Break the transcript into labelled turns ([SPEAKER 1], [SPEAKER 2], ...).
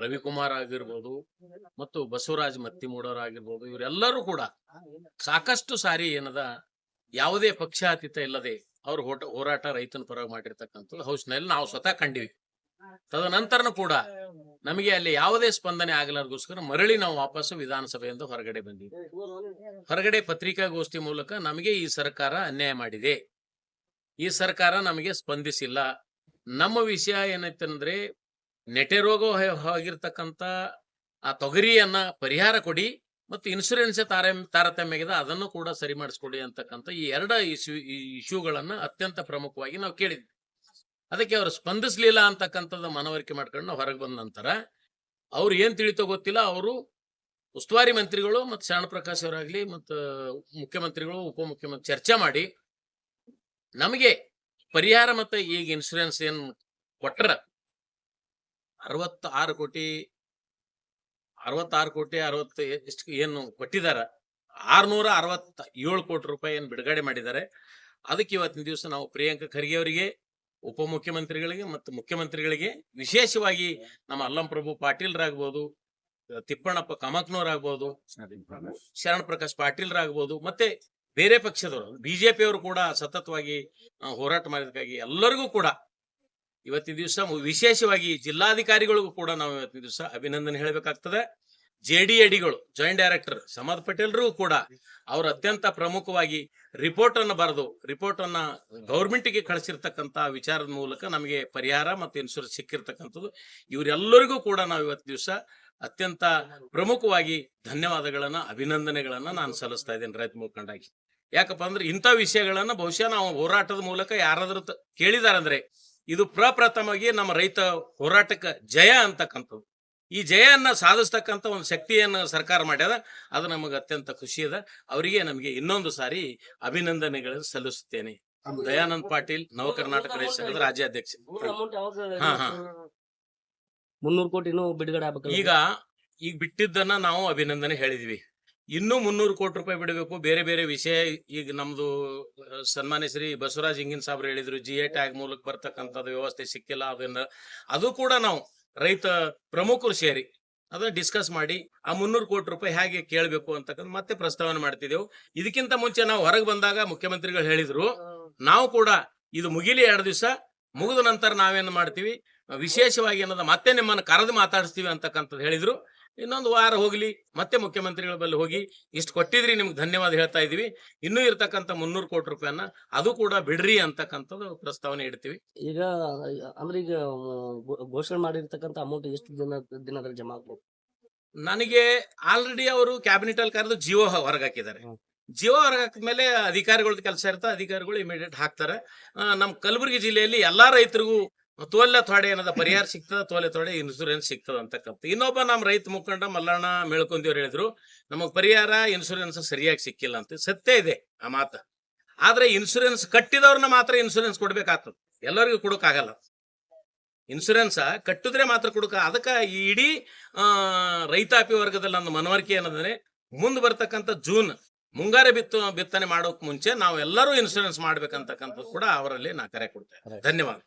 [SPEAKER 1] ರವಿಕುಮಾರ್ ಆಗಿರ್ಬೋದು ಮತ್ತು ಬಸವರಾಜ್ ಮತ್ತಿಮೂಡೋರ್ ಆಗಿರ್ಬೋದು, ಇವರೆಲ್ಲರೂ ಕೂಡ ಸಾಕಷ್ಟು ಸಾರಿ ಏನದ ಯಾವುದೇ ಪಕ್ಷಾತೀತ ಇಲ್ಲದೆ ಅವ್ರ ಹೋರಾಟ ರೈತನ ಪರವಾಗಿ ಮಾಡಿರ್ತಕ್ಕಂಥದ್ದು ಹೌಸ್ನಲ್ಲಿ ನಾವು ಸ್ವತಃ ಕಂಡಿವಿ. ತದನಂತರನೂ ಕೂಡ ನಮಗೆ ಅಲ್ಲಿ ಯಾವುದೇ ಸ್ಪಂದನೆ ಆಗಲಾರ್ಗೋಸ್ಕರ ಮರಳಿ ನಾವು ವಾಪಸ್ಸು ವಿಧಾನಸಭೆಯಿಂದ ಹೊರಗಡೆ ಬಂದಿವಿ. ಹೊರಗಡೆ ಪತ್ರಿಕಾಗೋಷ್ಠಿ ಮೂಲಕ ನಮಗೆ ಈ ಸರ್ಕಾರ ಅನ್ಯಾಯ ಮಾಡಿದೆ, ಈ ಸರ್ಕಾರ ನಮಗೆ ಸ್ಪಂದಿಸಿಲ್ಲ. ನಮ್ಮ ವಿಷಯ ಏನೈತಂದ್ರೆ ನೆಟೆ ರೋಗ ಆಗಿರ್ತಕ್ಕಂಥ ಆ ತೊಗರಿಯನ್ನ ಪರಿಹಾರ ಕೊಡಿ ಮತ್ತು ಇನ್ಶೂರೆನ್ಸ್ ತಾರತಮ್ಯಗಿದೆ ಅದನ್ನು ಕೂಡ ಸರಿ ಮಾಡಿಸ್ಕೊಡಿ ಅಂತಕ್ಕಂಥ ಈ ಎರಡು ಇಶ್ಯೂಗಳನ್ನ ಅತ್ಯಂತ ಪ್ರಮುಖವಾಗಿ ನಾವು ಕೇಳಿದ್ವಿ. ಅದಕ್ಕೆ ಅವರು ಸ್ಪಂದಿಸ್ಲಿಲ್ಲ ಅಂತಕ್ಕಂಥದ್ದು ಮನವರಿಕೆ ಮಾಡ್ಕೊಂಡು ನಾವು ಹೊರಗೆ ಬಂದ ನಂತರ ಅವ್ರು ಏನ್ ತಿಳಿತೋ ಗೊತ್ತಿಲ್ಲ, ಅವರು ಉಸ್ತುವಾರಿ ಮಂತ್ರಿಗಳು ಮತ್ತು ಶರಣ ಪ್ರಕಾಶ್ ಅವರಾಗ್ಲಿ ಮತ್ತು ಮುಖ್ಯಮಂತ್ರಿಗಳು ಉಪಮುಖ್ಯಮಂತ್ರಿ ಚರ್ಚೆ ಮಾಡಿ ನಮಗೆ ಪರಿಹಾರ ಮತ್ತು ಈಗ ಇನ್ಶೂರೆನ್ಸ್ ಏನ್ ಕೊಟ್ರ 66 ಕೋಟಿ 60 ಎಷ್ಟು ಏನು ಕೊಟ್ಟಿದಾರ, 667 ಕೋಟಿ ರೂಪಾಯಿ ಏನು ಬಿಡುಗಡೆ ಮಾಡಿದ್ದಾರೆ. ಅದಕ್ಕೆ ಇವತ್ತಿನ ದಿವಸ ನಾವು ಪ್ರಿಯಾಂಕ ಖರ್ಗೆ ಅವರಿಗೆ, ಉಪಮುಖ್ಯಮಂತ್ರಿಗಳಿಗೆ ಮತ್ತು ಮುಖ್ಯಮಂತ್ರಿಗಳಿಗೆ, ವಿಶೇಷವಾಗಿ ನಮ್ಮ ಅಲ್ಲಂಪ್ರಭು ಪಾಟೀಲ್ರಾಗ್ಬೋದು, ತಿಪ್ಪಣ್ಣಪ್ಪ ಕಮಕ್ನವರಾಗ್ಬೋದು, ಶರಣ ಪ್ರಕಾಶ್ ಪಾಟೀಲ್ರಾಗ್ಬೋದು, ಮತ್ತೆ ಬೇರೆ ಪಕ್ಷದವರು ಬಿಜೆಪಿ ಅವರು ಕೂಡ ಸತತವಾಗಿ ಹೋರಾಟ ಮಾಡಿದಕ್ಕಾಗಿ ಎಲ್ಲರಿಗೂ ಕೂಡ ಇವತ್ತಿನ ದಿವಸ, ವಿಶೇಷವಾಗಿ ಜಿಲ್ಲಾಧಿಕಾರಿಗಳಿಗೂ ಕೂಡ ನಾವು ಇವತ್ತಿನ ದಿವಸ ಅಭಿನಂದನೆ ಹೇಳಬೇಕಾಗ್ತದೆ. JDADಗಳು ಜಾಯಿಂಟ್ ಡೈರೆಕ್ಟರ್ ಸಮಾದ್ ಪಟೇಲ್ರು ಕೂಡ ಅವರು ಅತ್ಯಂತ ಪ್ರಮುಖವಾಗಿ ರಿಪೋರ್ಟ್ ಅನ್ನು ಬರೆದು ರಿಪೋರ್ಟ್ ಅನ್ನ ಗೌರ್ಮೆಂಟ್ಗೆ ಕಳಿಸಿರ್ತಕ್ಕಂಥ ವಿಚಾರದ ಮೂಲಕ ನಮಗೆ ಪರಿಹಾರ ಮತ್ತು ಇನ್ಶೂರೆನ್ಸ್ ಸಿಕ್ಕಿರ್ತಕ್ಕಂಥದ್ದು. ಇವರೆಲ್ಲರಿಗೂ ಕೂಡ ನಾವು ಇವತ್ತು ದಿವಸ ಅತ್ಯಂತ ಪ್ರಮುಖವಾಗಿ ಧನ್ಯವಾದಗಳನ್ನ, ಅಭಿನಂದನೆಗಳನ್ನ ನಾನು ಸಲ್ಲಿಸ್ತಾ ಇದ್ದೇನೆ ರೈತ ಮುಖಂಡಾಗಿ. ಯಾಕಪ್ಪ ಅಂದ್ರೆ ಇಂಥ ವಿಷಯಗಳನ್ನ ಬಹುಶಃ ನಾವು ಹೋರಾಟದ ಮೂಲಕ ಯಾರಾದ್ರೂ ಕೇಳಿದಾರಂದ್ರೆ ಇದು ಪ್ರಪ್ರಥಮವಾಗಿ ನಮ್ಮ ರೈತ ಹೋರಾಟಕ್ಕೆ ಜಯ ಅಂತಕ್ಕಂಥದ್ದು. ಈ ಜಯನ್ನ ಸಾಧಿಸ್ತಕ್ಕಂಥ ಒಂದು ಶಕ್ತಿಯನ್ನು ಸರ್ಕಾರ ಮಾಡ್ಯದ, ಅದು ನಮಗೆ ಅತ್ಯಂತ ಖುಷಿ ಅದ. ಅವರಿಗೆ ನಮಗೆ ಇನ್ನೊಂದು ಸಾರಿ ಅಭಿನಂದನೆಗಳನ್ನು ಸಲ್ಲಿಸುತ್ತೇನೆ. ದಯಾನಂದ್ ಪಾಟೀಲ್, ನವ ಕರ್ನಾಟಕ ರೈತ ಸಂಘದ ರಾಜ್ಯಾಧ್ಯಕ್ಷ.
[SPEAKER 2] 300 ಕೋಟಿ ಬಿಡುಗಡೆ ಆಗ್ಬೇಕು.
[SPEAKER 1] ಈಗ ಬಿಟ್ಟಿದ್ದನ್ನ ನಾವು ಅಭಿನಂದನೆ ಹೇಳಿದ್ವಿ. ಇನ್ನೂ 300 ಕೋಟಿ ರೂಪಾಯಿ ಬಿಡಬೇಕು. ಬೇರೆ ಬೇರೆ ವಿಷಯ ಈಗ ನಮ್ದು ಸನ್ಮಾನ್ಯ ಶ್ರೀ ಬಸವರಾಜ್ ಹಿಂಗಿನ್ ಸಾಬ್ರು ಹೇಳಿದ್ರು, GI ಟ್ಯಾಗ್ ಮೂಲಕ ಬರ್ತಕ್ಕಂಥದ್ದು ವ್ಯವಸ್ಥೆ ಸಿಕ್ಕಿಲ್ಲ. ಅದು ಕೂಡ ನಾವು ರೈತ ಪ್ರಮುಖರು ಸೇರಿ ಅದನ್ನ ಡಿಸ್ಕಸ್ ಮಾಡಿ ಆ 300 ಕೋಟಿ ರೂಪಾಯಿ ಹೇಗೆ ಕೇಳಬೇಕು ಅಂತಕ್ಕಂಥ ಮತ್ತೆ ಪ್ರಸ್ತಾವನೆ ಮಾಡ್ತಿದ್ದೆವು. ಇದಕ್ಕಿಂತ ಮುಂಚೆ ನಾವು ಹೊರಗೆ ಬಂದಾಗ ಮುಖ್ಯಮಂತ್ರಿಗಳು ಹೇಳಿದ್ರು, ನಾವು ಕೂಡ ಇದು ಮುಗಿಲಿ 2 ದಿವಸ, ಮುಗಿದ ನಂತರ ನಾವೇನು ಮಾಡ್ತೀವಿ, ವಿಶೇಷವಾಗಿ ಏನದ ಮತ್ತೆ ನಿಮ್ಮನ್ನು ಕರೆದು ಮಾತಾಡಿಸ್ತೀವಿ ಅಂತಕ್ಕಂಥದ್ದು ಹೇಳಿದ್ರು. ಇನ್ನೊಂದು ವಾರ ಹೋಗ್ಲಿ, ಮತ್ತೆ ಮುಖ್ಯಮಂತ್ರಿಗಳ ಬಳಿ ಹೋಗಿ ಇಷ್ಟು ಕೊಟ್ಟಿದ್ರಿ, ನಿಮ್ಗೆ ಧನ್ಯವಾದ ಹೇಳ್ತಾ ಇದೀವಿ, ಇನ್ನೂ ಇರ್ತಕ್ಕಂಥ 300 ಕೋಟಿ ರೂಪಾಯಿಯನ್ನ ಅದು ಕೂಡ ಬಿಡ್ರಿ ಅಂತಕ್ಕಂಥದ್ದು ಪ್ರಸ್ತಾವನೆ ಇಡ್ತೀವಿ.
[SPEAKER 2] ಈಗ ಅಂದ್ರೆ ಈಗ ಘೋಷಣೆ ಮಾಡಿರ್ತಕ್ಕಂಥ ಅಮೌಂಟ್ ಎಷ್ಟು ದಿನದಲ್ಲಿ ಜಮಾ ಆಗ್ಬೋದು?
[SPEAKER 1] ನನಗೆ ಆಲ್ರೆಡಿ ಅವರು ಕ್ಯಾಬಿನೆಟ್ ಅಲ್ಲಿ ಕರೆದು ಜಿಯೋ ಹೊರಗೆ ಹಾಕಿದ್ದಾರೆ. ಜಿಯೋ ಹೊರಗೆ ಹಾಕಿದ್ಮೇಲೆ ಅಧಿಕಾರಿಗಳದ್ದು ಕೆಲಸ ಇರುತ್ತೆ, ಅಧಿಕಾರಿಗಳು ಇಮಿಡಿಯೇಟ್ ಹಾಕ್ತಾರೆ. ನಮ್ಮ ಕಲಬುರಗಿ ಜಿಲ್ಲೆಯಲ್ಲಿ ಎಲ್ಲಾ ರೈತರಿಗೂ ತೋಲೆ ಥೋಡೆ ಏನದ ಪರಿಹಾರ ಸಿಗ್ತದ, ತೋಲೆ ಥೋಡೆ ಇನ್ಶೂರೆನ್ಸ್ ಸಿಗ್ತದ ಅಂತಕ್ಕಂಥ. ಇನ್ನೊಬ್ಬ ನಮ್ಮ ರೈತ ಮುಖಂಡ ಮಲ್ಲಣ್ಣ ಮೇಳ್ಕೊಂದಿವ್ರು ಹೇಳಿದ್ರು, ನಮಗ್ ಪರಿಹಾರ ಇನ್ಶೂರೆನ್ಸ್ ಸರಿಯಾಗಿ ಸಿಕ್ಕಿಲ್ಲ ಅಂತ. ಸತ್ಯ ಇದೆ ಆ ಮಾತ. ಆದ್ರೆ ಇನ್ಶೂರೆನ್ಸ್ ಕಟ್ಟಿದವ್ರನ್ನ ಮಾತ್ರ ಇನ್ಶೂರೆನ್ಸ್ ಕೊಡ್ಬೇಕಾಗ್ತದ, ಎಲ್ಲರಿಗೂ ಕೊಡೋಕ್ಕಾಗಲ್ಲ. ಇನ್ಶೂರೆನ್ಸ್ ಕಟ್ಟಿದ್ರೆ ಮಾತ್ರ ಕೊಡಕ. ಅದಕ್ಕೆ ಈ ಇಡೀ ರೈತಾಪಿ ವರ್ಗದಲ್ಲಿ ನನ್ನ ಮನವರಿಕೆ ಏನಂದ್ರೆ, ಮುಂದೆ ಬರ್ತಕ್ಕಂಥ ಜೂನ್ ಮುಂಗಾರು ಬಿತ್ತನೆ ಮಾಡೋಕ್ ಮುಂಚೆ ನಾವು ಎಲ್ಲರೂ ಇನ್ಶೂರೆನ್ಸ್ ಮಾಡ್ಬೇಕಂತಕ್ಕಂಥದ್ದು ಕೂಡ ಅವರಲ್ಲಿ ನಾ ಕರೆ ಕೊಡ್ತೇನೆ. ಧನ್ಯವಾದ.